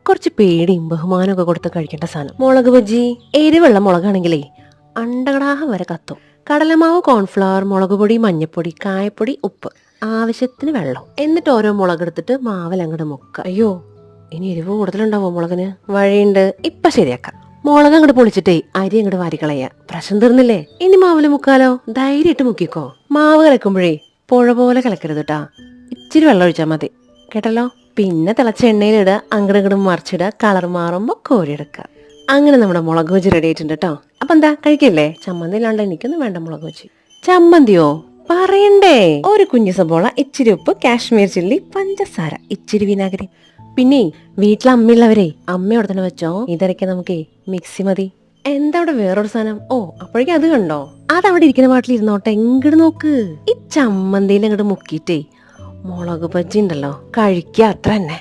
കുറച്ച് പേടിയും ബഹുമാനമൊക്കെ കൊടുത്ത് കഴിക്കേണ്ട സാധനം. മുളക് ബജ്ജി എരിവെള്ള മുളകാണെങ്കിലേ അണ്ടകടാഹം വരെ കത്തും. കടലമാവ്, കോൺഫ്ലവർ, മുളക് പൊടി, മഞ്ഞപ്പൊടി, കായപ്പൊടി, ഉപ്പ്, ആവശ്യത്തിന് വെള്ളം. എന്നിട്ട് ഓരോ മുളകെടുത്തിട്ട് മാവിലങ്ങോട്ട് മുക്ക. അയ്യോ, ഇനി എരിവ് കൂടുതലുണ്ടാവോ മുളകിന്? വഴിയുണ്ട്, ഇപ്പൊ ശരിയാക്കാം. മുളക് അങ്ങോട്ട് പൊളിച്ചിട്ടേ അരി അങ്ങോട്ട് വാരിക്കളയ. പ്രശ്നം തീർന്നില്ലേ? ഇനി മാവില് മുക്കാലോ? ധൈര്യമായിട്ട് മുക്കിക്കോ. മാവ് കലക്കുമ്പോഴേ പുഴ പോലെ കലക്കരുത് കേട്ടാ. ഇച്ചിരി വെള്ളം ഒഴിച്ചാൽ മതി കേട്ടല്ലോ. പിന്നെ തിളച്ച എണ്ണയിലിടുക, അങ്ങോട്ടും ഇങ്ങോട്ടും മറിച്ചിടുക. കളർ മാറുമ്പോൾ കോരിയെടുക്കുക. അങ്ങനെ നമ്മുടെ മുളക് ബജി റെഡി ആയിട്ടുണ്ട് കേട്ടോ. അപ്പൊ എന്താ, കഴിക്കല്ലേ? ചമ്മന്തി ഇല്ലാണ്ട് എനിക്കൊന്നും വേണ്ട മുളക് ബജി. ചമ്മന്തിയോ പറയണ്ടേ? ഒരു കുഞ്ഞു സബോള, ഇച്ചിരി ഉപ്പ്, കാശ്മീർ ചില്ലി, പഞ്ചസാര, ഇച്ചിരി വിനാഗിരി. പിന്നെ വീട്ടിലെ അമ്മയുള്ളവരെ അമ്മയോടെ തന്നെ വെച്ചോ. ഇതരയ്ക്ക് നമുക്കേ മിക്സി മതി. എന്താ അവിടെ വേറൊരു സാധനം? ഓ, അപ്പോഴേക്കും അത് കണ്ടോ? അതവിടെ ഇരിക്കുന്ന പാട്ടിൽ ഇരുന്നോട്ടെ. എങ്ങോട്ട് നോക്ക്. ഈ ചമ്മന്തിയിൽ അങ്ങോട്ട് മുക്കിയിട്ടേ മുളക് ബജി ഉണ്ടല്ലോ, കഴിക്കുക അത്ര തന്നെ.